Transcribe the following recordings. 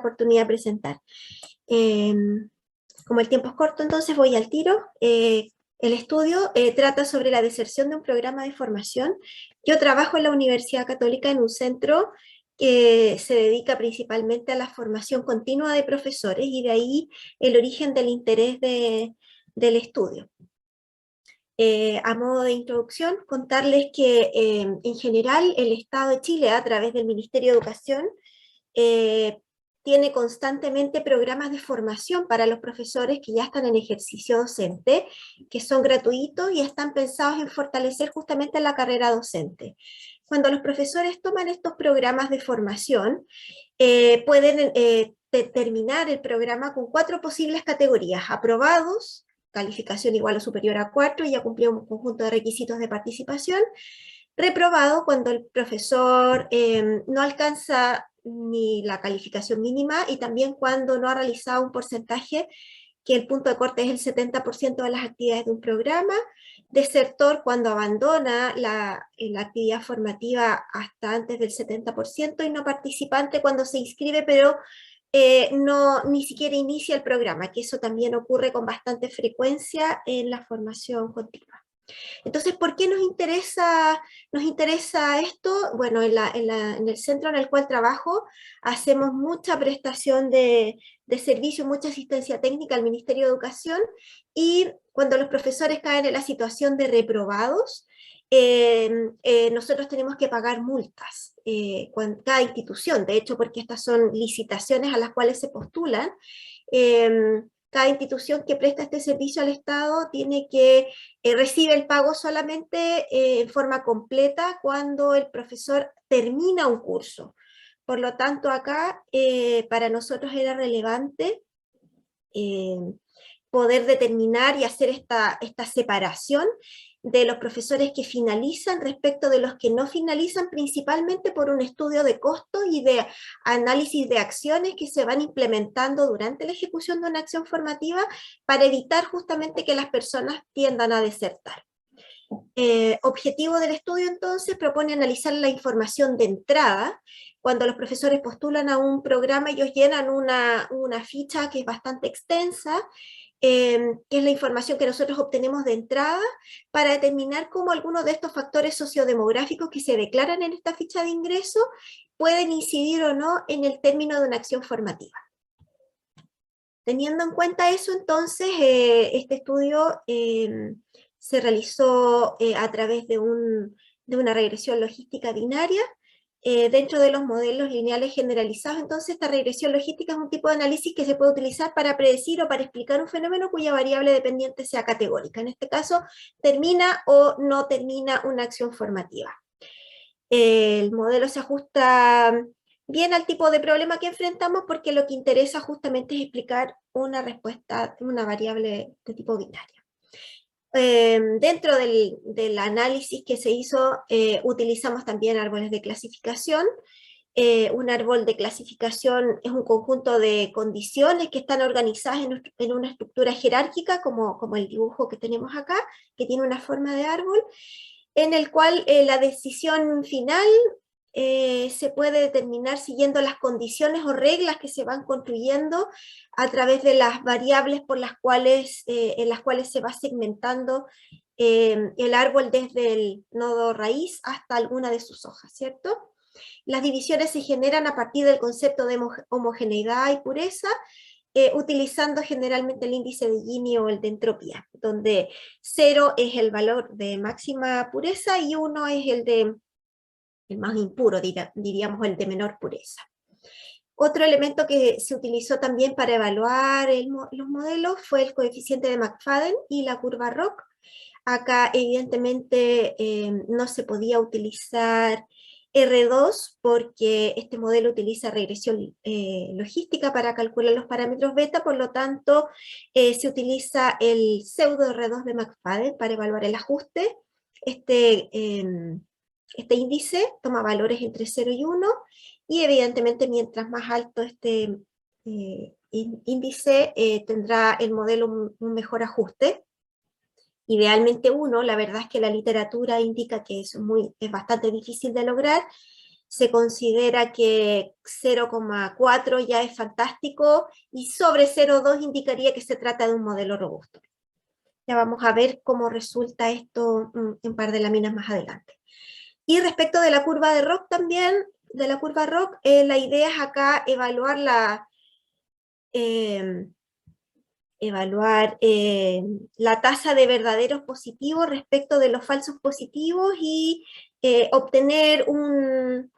oportunidad de presentar. Como el tiempo es corto, entonces voy al tiro. El estudio trata sobre la deserción de un programa de formación. Yo trabajo en la Universidad Católica en un centro que se dedica principalmente a la formación continua de profesores, y de ahí el origen del interés del estudio. A modo de introducción, contarles que en general el Estado de Chile, a través del Ministerio de Educación, tiene constantemente programas de formación para los profesores que ya están en ejercicio docente, que son gratuitos y están pensados en fortalecer justamente la carrera docente. Cuando los profesores toman estos programas de formación, pueden terminar el programa con 4 posibles categorías: aprobados, calificación igual o superior a 4, y ya cumplió un conjunto de requisitos de participación; reprobado, cuando el profesor no alcanza ni la calificación mínima, y también cuando no ha realizado un porcentaje, que el punto de corte es el 70% de las actividades de un programa; desertor, cuando abandona la actividad formativa hasta antes del 70%, y no participante, cuando se inscribe pero ni siquiera inicia el programa, que eso también ocurre con bastante frecuencia en la formación continua. Entonces, ¿por qué nos interesa esto? Bueno, en el centro en el cual trabajo hacemos mucha prestación de servicio, mucha asistencia técnica al Ministerio de Educación, y cuando los profesores caen en la situación de reprobados, nosotros tenemos que pagar multas, cada institución, de hecho, porque estas son licitaciones a las cuales se postulan. Cada institución que presta este servicio al Estado recibe el pago solamente en forma completa cuando el profesor termina un curso. Por lo tanto, acá para nosotros era relevante eh, poder determinar y hacer esta separación de los profesores que finalizan respecto de los que no finalizan, principalmente por un estudio de costos y de análisis de acciones que se van implementando durante la ejecución de una acción formativa, para evitar justamente que las personas tiendan a desertar. Objetivo del estudio, entonces, propone analizar la información de entrada. Cuando los profesores postulan a un programa, ellos llenan una ficha que es bastante extensa, que es la información que nosotros obtenemos de entrada, para determinar cómo algunos de estos factores sociodemográficos que se declaran en esta ficha de ingreso pueden incidir o no en el término de una acción formativa. Teniendo en cuenta eso, entonces, este estudio se realizó a través de una regresión logística binaria. Dentro de los modelos lineales generalizados, entonces, esta regresión logística es un tipo de análisis que se puede utilizar para predecir o para explicar un fenómeno cuya variable dependiente sea categórica. En este caso, termina o no termina una acción formativa. El modelo se ajusta bien al tipo de problema que enfrentamos, porque lo que interesa justamente es explicar una respuesta, una variable de tipo binaria. Dentro del análisis que se hizo, utilizamos también árboles de clasificación. Un árbol de clasificación es un conjunto de condiciones que están organizadas en una estructura jerárquica, como el dibujo que tenemos acá, que tiene una forma de árbol, en el cual la decisión final se puede determinar siguiendo las condiciones o reglas que se van construyendo a través de las variables en las cuales se va segmentando el árbol desde el nodo raíz hasta alguna de sus hojas, ¿cierto? Las divisiones se generan a partir del concepto de homogeneidad y pureza, utilizando generalmente el índice de Gini o el de entropía, donde 0 es el valor de máxima pureza y 1 es el más impuro, diríamos el de menor pureza. Otro elemento que se utilizó también para evaluar los modelos fue el coeficiente de McFadden y la curva ROC. Acá evidentemente no se podía utilizar R2 porque este modelo utiliza regresión logística para calcular los parámetros beta, por lo tanto se utiliza el pseudo R2 de McFadden para evaluar el ajuste. Este índice toma valores entre 0 y 1, y evidentemente mientras más alto este índice tendrá el modelo un mejor ajuste. Idealmente 1, la verdad es que la literatura indica que es bastante difícil de lograr. se considera que 0,4 ya es fantástico y sobre 0,2 indicaría que se trata de un modelo robusto. Ya vamos a ver cómo resulta esto en un par de láminas más adelante. Y respecto de la curva de ROC también, de la curva ROC, la idea es acá evaluar la tasa de verdaderos positivos respecto de los falsos positivos y obtener un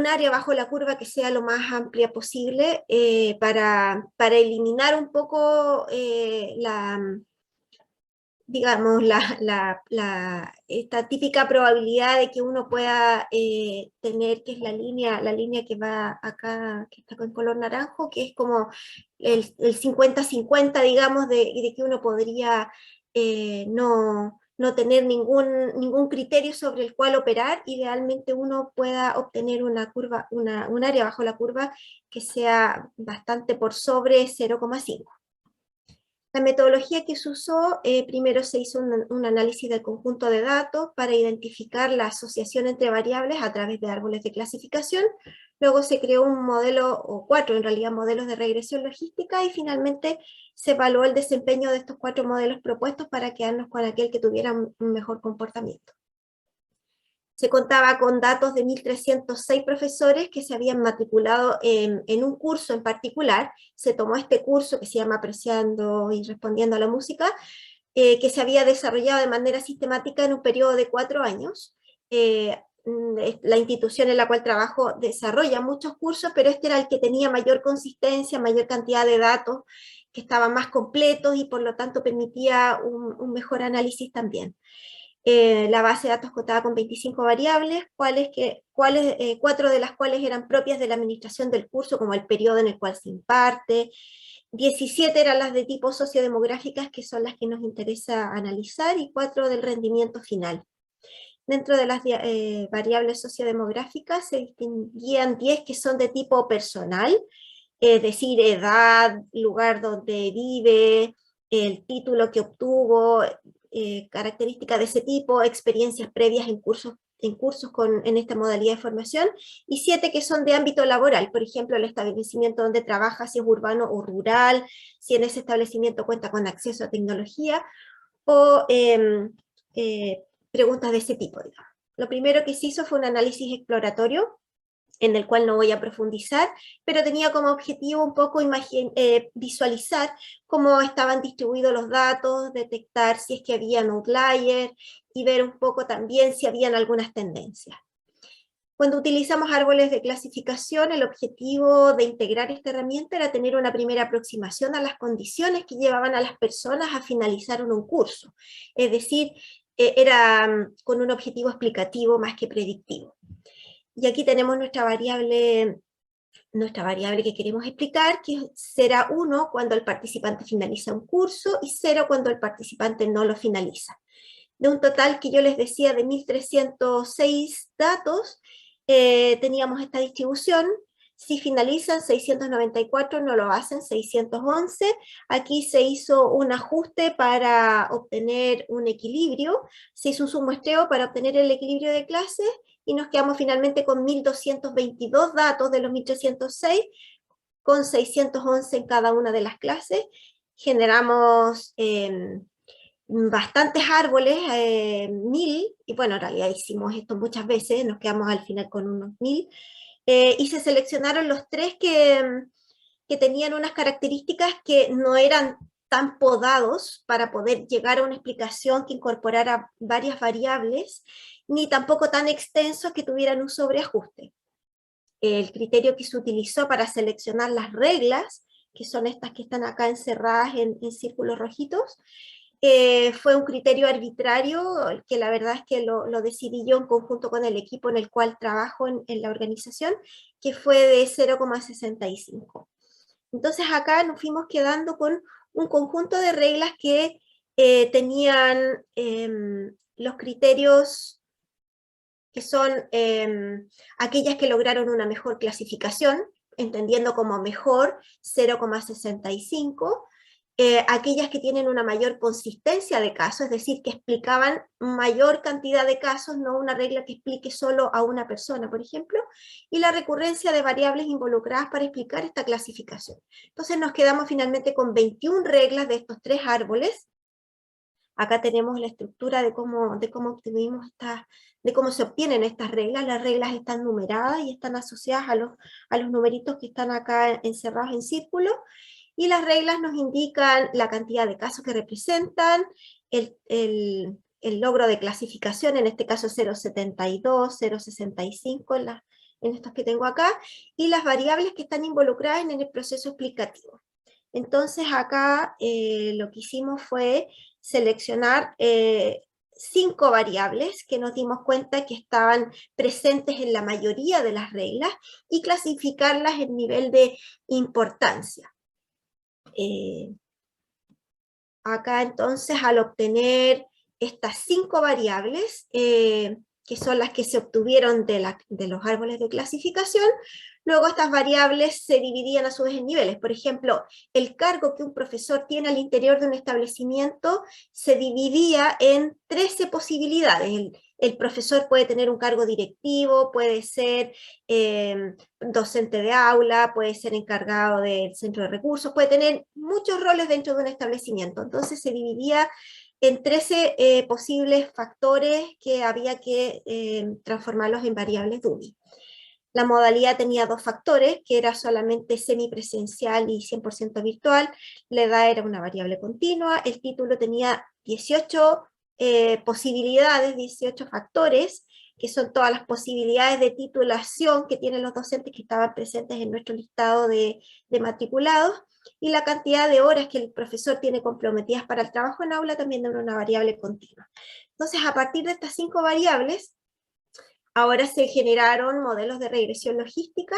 área bajo la curva que sea lo más amplia posible para eliminar un poco digamos, esta típica probabilidad de que uno pueda tener, que es la línea que va acá, que está con color naranjo, que es como el 50-50, digamos, de que uno podría no tener ningún criterio sobre el cual operar, idealmente uno pueda obtener una curva, un área bajo la curva que sea bastante por sobre 0,5. La metodología que se usó, primero se hizo un análisis del conjunto de datos para identificar la asociación entre variables a través de árboles de clasificación, luego se creó un modelo, o 4 en realidad, modelos de regresión logística, y finalmente se evaluó el desempeño de estos 4 modelos propuestos para quedarnos con aquel que tuviera un mejor comportamiento. Se contaba con datos de 1.306 profesores que se habían matriculado en un curso en particular. Se tomó este curso que se llama Apreciando y Respondiendo a la Música, que se había desarrollado de manera sistemática en un periodo de 4 años. La institución en la cual trabajo desarrolla muchos cursos, pero este era el que tenía mayor consistencia, mayor cantidad de datos, que estaban más completos y por lo tanto permitía un mejor análisis también. La base de datos contaba con 25 variables, 4 de las cuales eran propias de la administración del curso, como el periodo en el cual se imparte. 17 eran las de tipo sociodemográficas, que son las que nos interesa analizar, y 4 del rendimiento final. Dentro de las variables sociodemográficas se distinguían 10 que son de tipo personal, es decir, edad, lugar donde vive, el título que obtuvo, características de ese tipo, experiencias previas en cursos en esta modalidad de formación, y 7 que son de ámbito laboral, por ejemplo, el establecimiento donde trabaja, si es urbano o rural, si en ese establecimiento cuenta con acceso a tecnología, o preguntas de ese tipo, digamos. Lo primero que se hizo fue un análisis exploratorio, en el cual no voy a profundizar, pero tenía como objetivo un poco visualizar cómo estaban distribuidos los datos, detectar si es que había outliers y ver un poco también si habían algunas tendencias. Cuando utilizamos árboles de clasificación, el objetivo de integrar esta herramienta era tener una primera aproximación a las condiciones que llevaban a las personas a finalizar un curso, es decir, era con un objetivo explicativo más que predictivo. Y aquí tenemos nuestra variable que queremos explicar, que será 1 cuando el participante finaliza un curso y 0 cuando el participante no lo finaliza. De un total que yo les decía de 1.306 datos, teníamos esta distribución. Si finalizan 694, no lo hacen 611. Aquí se hizo un ajuste para obtener un equilibrio, se hizo un submuestreo para obtener el equilibrio de clases, y nos quedamos finalmente con 1.222 datos de los 1.306, con 611 en cada una de las clases. Generamos bastantes árboles, 1.000, y bueno, en realidad hicimos esto muchas veces, nos quedamos al final con unos 1.000, y se seleccionaron los 3 que tenían unas características que no eran tan podados para poder llegar a una explicación que incorporara varias variables, ni tampoco tan extensos que tuvieran un sobreajuste. El criterio que se utilizó para seleccionar las reglas, que son estas que están acá encerradas en círculos rojitos, fue un criterio arbitrario, que la verdad es que lo decidí yo en conjunto con el equipo en el cual trabajo en la organización, que fue de 0,65. Entonces acá nos fuimos quedando con un conjunto de reglas que tenían los criterios que son aquellas que lograron una mejor clasificación, entendiendo como mejor 0,65, aquellas que tienen una mayor consistencia de casos, es decir, que explicaban mayor cantidad de casos, no una regla que explique solo a una persona, por ejemplo, y la recurrencia de variables involucradas para explicar esta clasificación. Entonces nos quedamos finalmente con 21 reglas de estos 3 árboles. Acá tenemos la estructura de cómo obtuvimos de cómo se obtienen estas reglas. Las reglas están numeradas y están asociadas a los numeritos que están acá encerrados en círculo, y las reglas nos indican la cantidad de casos que representan, el logro de clasificación, en este caso 0,72, 0,65 en estos que tengo acá, y las variables que están involucradas en el proceso explicativo. Entonces acá lo que hicimos fue seleccionar 5 variables que nos dimos cuenta que estaban presentes en la mayoría de las reglas y clasificarlas en nivel de importancia. Acá entonces, al obtener estas 5 variables, que son las que se obtuvieron de los árboles de clasificación, luego estas variables se dividían a su vez en niveles. Por ejemplo, el cargo que un profesor tiene al interior de un establecimiento se dividía en 13 posibilidades. El profesor puede tener un cargo directivo, puede ser docente de aula, puede ser encargado del centro de recursos, puede tener muchos roles dentro de un establecimiento. Entonces se dividía en 13 posibles factores que había que transformarlos en variables DUMI. La modalidad tenía 2 factores, que era solamente semipresencial y 100% virtual. La edad era una variable continua. El título tenía 18 posibilidades, 18 factores, que son todas las posibilidades de titulación que tienen los docentes que estaban presentes en nuestro listado de matriculados, y la cantidad de horas que el profesor tiene comprometidas para el trabajo en aula también era una variable continua. Entonces, a partir de estas 5 variables, ahora se generaron modelos de regresión logística,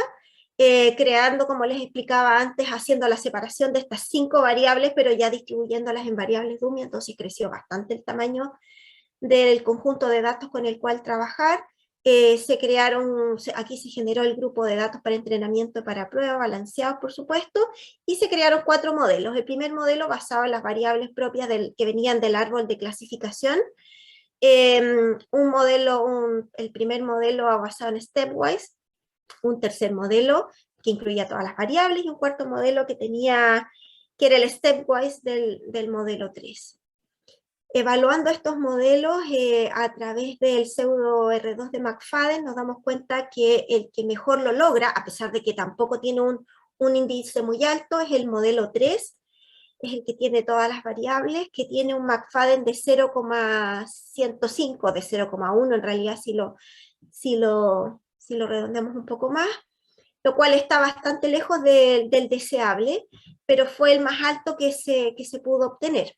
creando, como les explicaba antes, haciendo la separación de estas 5 variables, pero ya distribuyéndolas en variables DUMI, entonces creció bastante el tamaño del conjunto de datos con el cual trabajar. Aquí se generó el grupo de datos para entrenamiento y para prueba, balanceados por supuesto, y se crearon 4 modelos. El primer modelo basado en las variables propias que venían del árbol de clasificación, el primer modelo basado en Stepwise, un tercer modelo que incluía todas las variables, y un cuarto modelo que era el Stepwise del modelo 3. Evaluando estos modelos a través del pseudo R2 de McFadden, nos damos cuenta que el que mejor lo logra, a pesar de que tampoco tiene un índice muy alto, es el modelo 3, es el que tiene todas las variables, que tiene un McFadden de 0,105, de 0,1 en realidad si lo redondeamos un poco más, lo cual está bastante lejos del deseable, pero fue el más alto que se pudo obtener.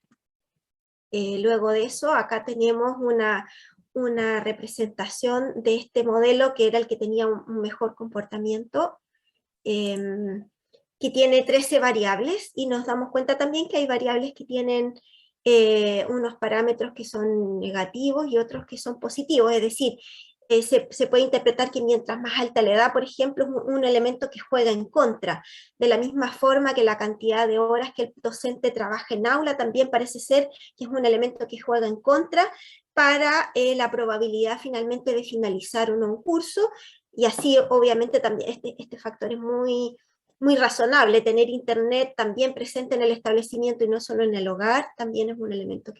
Luego de eso, acá tenemos una representación de este modelo que era el que tenía un mejor comportamiento, que tiene 13 variables, y nos damos cuenta también que hay variables que tienen unos parámetros que son negativos y otros que son positivos, es decir, se puede interpretar que mientras más alta la edad, por ejemplo, es un elemento que juega en contra, de la misma forma que la cantidad de horas que el docente trabaja en aula también parece ser que es un elemento que juega en contra para la probabilidad finalmente de finalizar un curso, y así obviamente también este factor es muy razonable. Tener internet también presente en el establecimiento y no solo en el hogar también es un elemento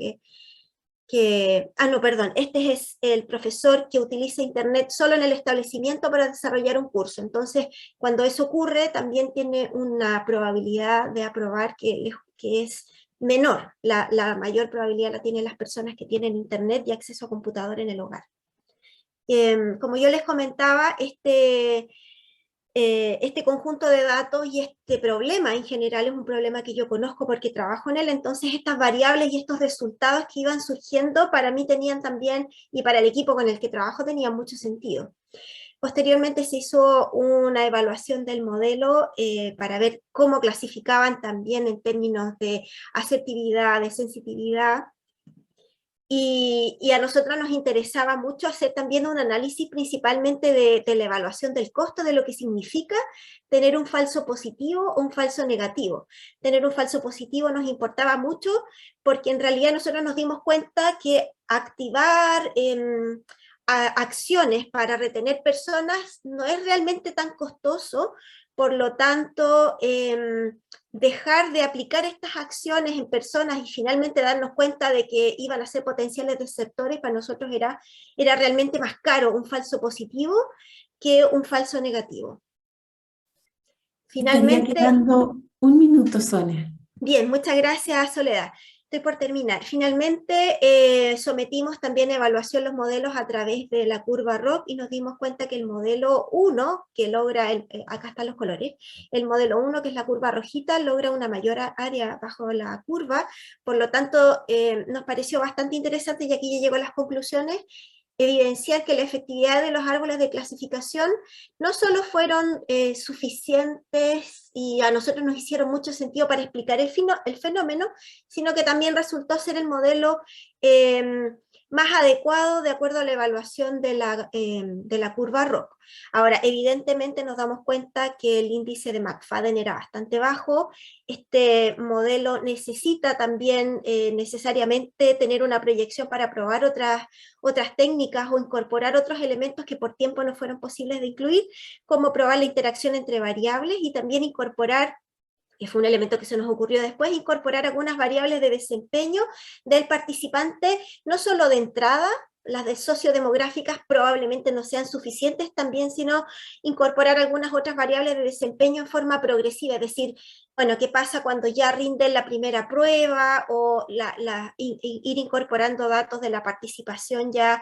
este es el profesor que utiliza internet solo en el establecimiento para desarrollar un curso. Entonces, cuando eso ocurre, también tiene una probabilidad de aprobar que es menor. La mayor probabilidad la tienen las personas que tienen internet y acceso a computador en el hogar. Como yo les comentaba, este conjunto de datos y este problema en general es un problema que yo conozco porque trabajo en él, entonces estas variables y estos resultados que iban surgiendo para mí tenían también, y para el equipo con el que trabajo, tenían mucho sentido. Posteriormente se hizo una evaluación del modelo para ver cómo clasificaban también en términos de asertividad, de sensitividad, y a nosotros nos interesaba mucho hacer también un análisis principalmente de la evaluación del costo, de lo que significa tener un falso positivo o un falso negativo. Tener un falso positivo nos importaba mucho porque en realidad nosotros nos dimos cuenta que activar acciones para retener personas no es realmente tan costoso, por lo tanto, dejar de aplicar estas acciones en personas y finalmente darnos cuenta de que iban a ser potenciales desertores, para nosotros era realmente más caro un falso positivo que un falso negativo. Estaría Finalmente, quedando un minuto, Sonia. bien, muchas gracias, Soledad. Estoy por terminar. Finalmente, sometimos también a evaluación los modelos a través de la curva ROC y nos dimos cuenta que el modelo 1, que logra, acá están los colores, el modelo 1, que es la curva rojita, logra una mayor área bajo la curva, por lo tanto, nos pareció bastante interesante, y aquí ya llego a las conclusiones, evidenciar que la efectividad de los árboles de clasificación no solo fueron suficientes y a nosotros nos hicieron mucho sentido para explicar el fenómeno, sino que también resultó ser el modelo eh, más adecuado de acuerdo a la evaluación de la curva ROC. Ahora, evidentemente nos damos cuenta que el índice de McFadden era bastante bajo. Este modelo necesita también necesariamente tener una proyección para probar otras técnicas o incorporar otros elementos que por tiempo no fueron posibles de incluir, como probar la interacción entre variables y también incorporar, que fue un elemento que se nos ocurrió después, incorporar algunas variables de desempeño del participante, no solo de entrada, las de sociodemográficas probablemente no sean suficientes también, sino incorporar algunas otras variables de desempeño en forma progresiva, es decir, bueno, ¿qué pasa cuando ya rinden la primera prueba? O ir incorporando datos de la participación ya